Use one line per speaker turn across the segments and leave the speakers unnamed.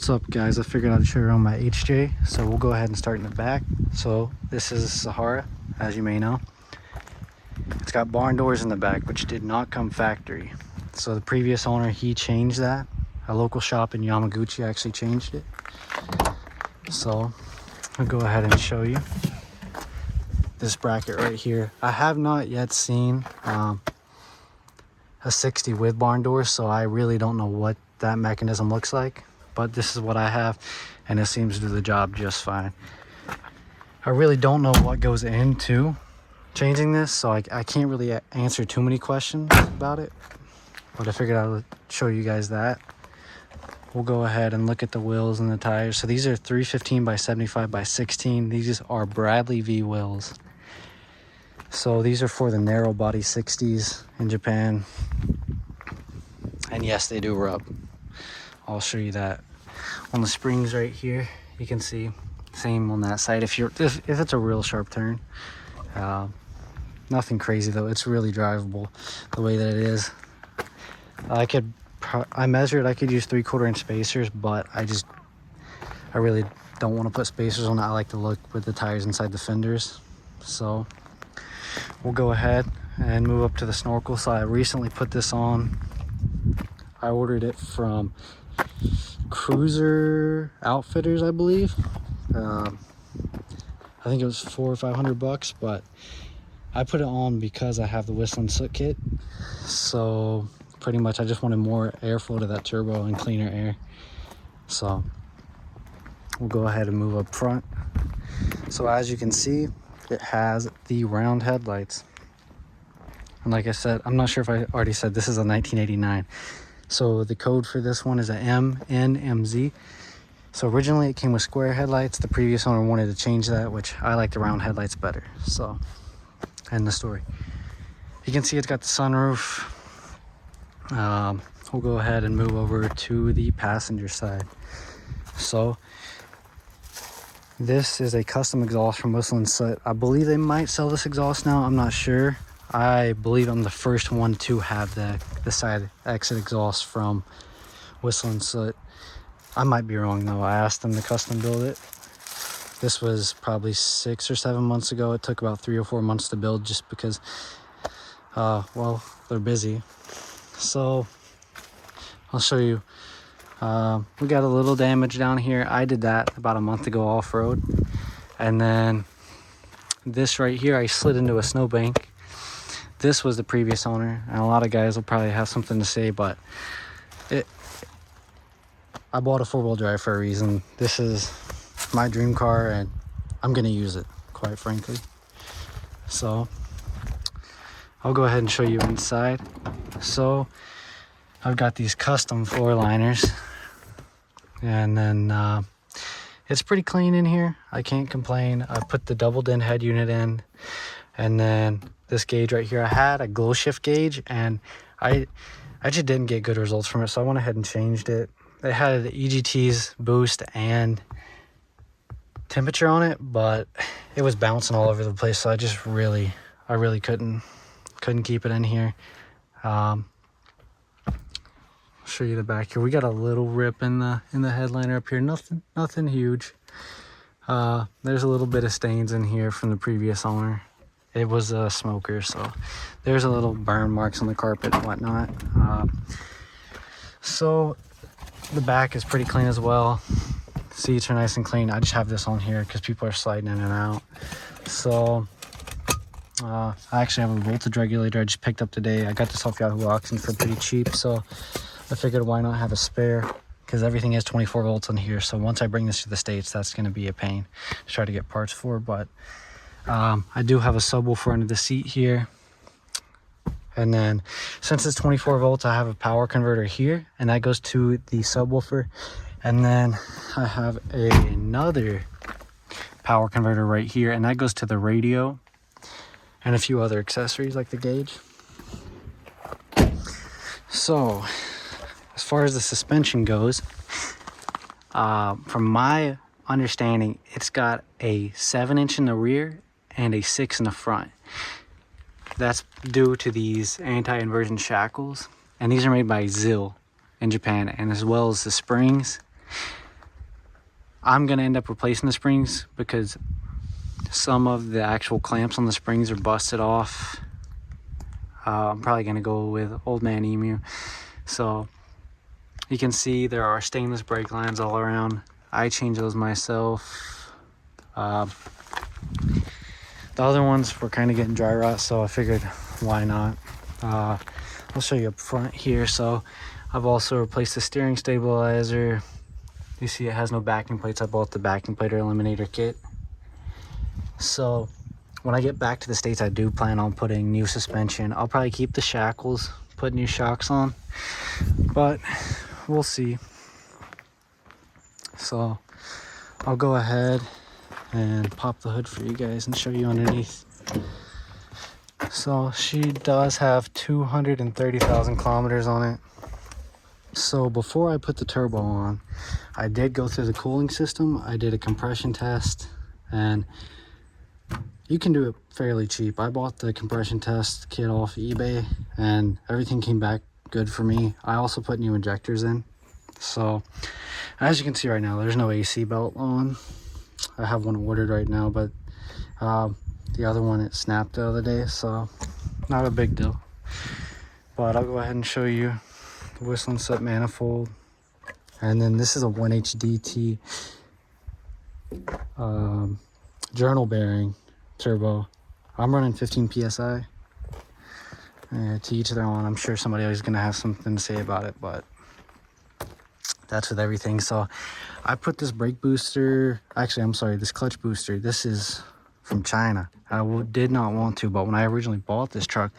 What's up, guys? I figured I'd show you around my HJ, so we'll go ahead and start in the back. So this is Sahara, as you may know. It's got barn doors in the back, which did not come factory. So the previous owner, he changed that. A local shop in Yamaguchi actually changed it. So I'll go ahead and show you this bracket right here. I have not yet seen a 60 with barn doors, so I really don't know what that mechanism looks like. But this is what I have, and it seems to do the job just fine. I really don't know what goes into changing this, so I can't really answer too many questions about it, but I figured I would show you guys that. We'll go ahead and look at the wheels and the tires. So these are 315 by 75 by 16. These are Bradley V wheels. So these are for the narrow body 60s in Japan, and yes, they do rub. I'll show you that. On the springs right here, you can see same on that side if it's a real sharp turn. Nothing crazy though, it's really drivable the way that it is. I measured, I could use 3/4 inch spacers, but I really don't want to put spacers on it. I like to look with the tires inside the fenders. So we'll go ahead and move up to the snorkel. So I recently put this on. I ordered it from Cruiser Outfitters, I believe. I think it was $400 or $500, but I put it on because I have the Whistling Soot kit. So pretty much I just wanted more airflow to that turbo and cleaner air. So we'll go ahead and move up front. So as you can see, it has the round headlights. And like I said, I'm not sure if I already said this is a 1989. So the code for this one is a MNMZ. So originally it came with square headlights. The previous owner wanted to change that, which I like the round headlights better. So, end the story. You can see it's got the sunroof. We'll go ahead and move over to the passenger side. So this is a custom exhaust from Whistling Soot. I believe they might sell this exhaust now. I'm not sure. I believe I'm the first one to have the side exit exhaust from Whistling Soot. I might be wrong though. I asked them to custom build it. This was probably 6 or 7 months ago. It took about 3 or 4 months to build just because, well, they're busy. So I'll show you. We got a little damage down here. I did that about a month ago off-road. And then this right here, I slid into a snowbank. This was the previous owner, and a lot of guys will probably have something to say, but I bought a 4-wheel drive for a reason. This is my dream car, and I'm gonna use it, quite frankly. So I'll go ahead and show you inside. So I've got these custom floor liners, and then it's pretty clean in here. I can't complain. I put the double din head unit in, and then this gauge right here, I had a glow shift gauge, and I just didn't get good results from it, so I went ahead and changed it. It had the EGT's boost and temperature on it, but it was bouncing all over the place, so I really couldn't keep it in here. I'll show you the back here. We got a little rip in the headliner up here. Nothing huge. There's a little bit of stains in here from the previous owner. It was a smoker, so there's a little burn marks on the carpet and whatnot. So the back is pretty clean as well. Seats are nice and clean. I just have this on here because people are sliding in and out. So I actually have a voltage regulator I just picked up today. I got this off Yahoo Auction for pretty cheap, so I figured why not have a spare, because everything is 24 volts in here. So once I bring this to the States, that's going to be a pain to try to get parts for. But I do have a subwoofer under the seat here. And then since it's 24 volts, I have a power converter here, and that goes to the subwoofer. And then I have another power converter right here, and that goes to the radio and a few other accessories like the gauge. So as far as the suspension goes, from my understanding, it's got a 7-inch in the rear and a 6 in the front. That's due to these anti-inversion shackles, and these are made by ZIL in Japan, and as well as the springs. I'm gonna end up replacing the springs because some of the actual clamps on the springs are busted off. I'm probably gonna go with Old Man Emu. So you can see there are stainless brake lines all around. I changed those myself. The other ones were kind of getting dry rot, so I figured why not. I'll show you up front here. So I've also replaced the steering stabilizer. You see it has no backing plates. I bought the backing plate or eliminator kit. So when I get back to the States, I do plan on putting new suspension. I'll probably keep the shackles, put new shocks on, but we'll see. So I'll go ahead and pop the hood for you guys and show you underneath. So she does have 230,000 kilometers on it. So before I put the turbo on, I did go through the cooling system. I did a compression test, and you can do it fairly cheap. I bought the compression test kit off eBay and everything came back good for me. I also put new injectors in. So as you can see right now, there's no AC belt on. I have one ordered right now, but the other one, it snapped the other day, so not a big deal. But I'll go ahead and show you the whistling set manifold. And then this is a 1H-DT journal bearing turbo. I'm running 15 psi. To each their own. I'm sure somebody else is gonna have something to say about it, but that's with everything. So I put this brake booster, actually I'm sorry, this clutch booster, this is from China. I did not want to, but when I originally bought this truck,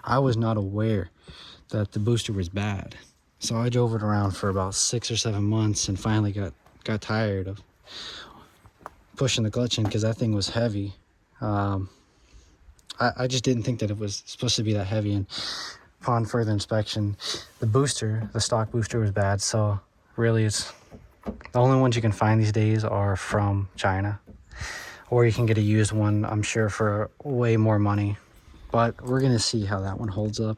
I was not aware that the booster was bad. So I drove it around for about 6 or 7 months and finally got tired of pushing the clutch in because that thing was heavy. I just didn't think that it was supposed to be that heavy, and upon further inspection, the stock booster was bad. So really, it's the only ones you can find these days are from China, or you can get a used one, I'm sure, for way more money. But we're gonna see how that one holds up.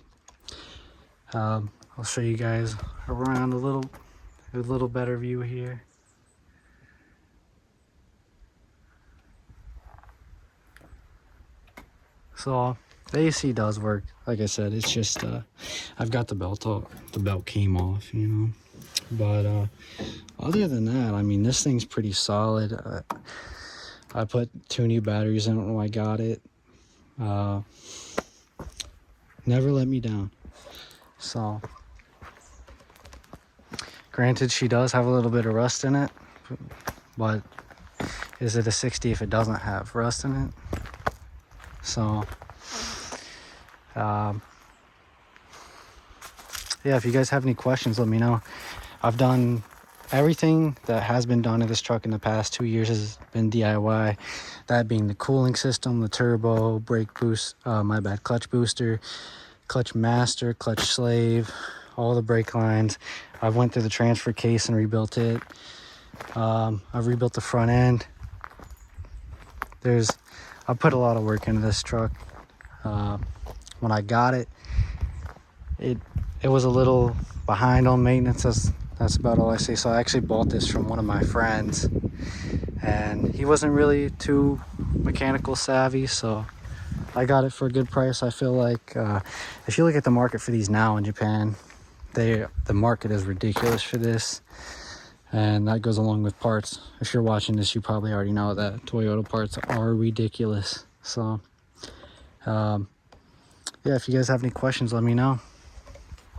I'll show you guys around a little better view here. So the AC does work. Like I said, it's just I've got the belt off. The belt came off, you know. But other than that, I mean, this thing's pretty solid. I put 2 new batteries in it when I got it. Never let me down. So granted, she does have a little bit of rust in it, but is it a 60 if it doesn't have rust in it? So yeah, if you guys have any questions, let me know. I've done everything that has been done to this truck in the past 2 years has been DIY. That being the cooling system, the turbo, brake boost, clutch booster, clutch master, clutch slave, all the brake lines. I went through the transfer case and rebuilt it. I've rebuilt the front end. I put a lot of work into this truck. When I got it, it was a little behind on maintenance. That's about all I say. So I actually bought this from one of my friends, and he wasn't really too mechanical savvy, so I got it for a good price. I feel like if you look at the market for these now in Japan, the market is ridiculous for this, and that goes along with parts. If you're watching this, you probably already know that Toyota parts are ridiculous. So yeah, if you guys have any questions, let me know.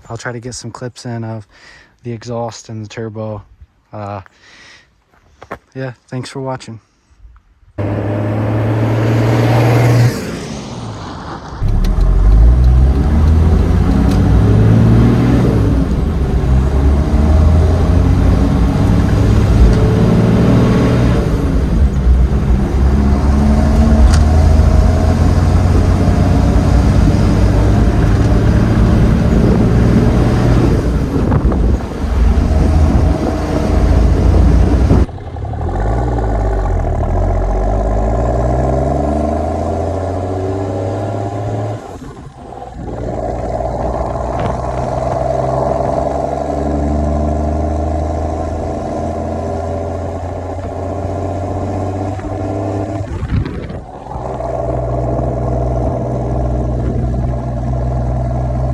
I'll try to get some clips in of the exhaust and the turbo. Yeah, thanks for watching.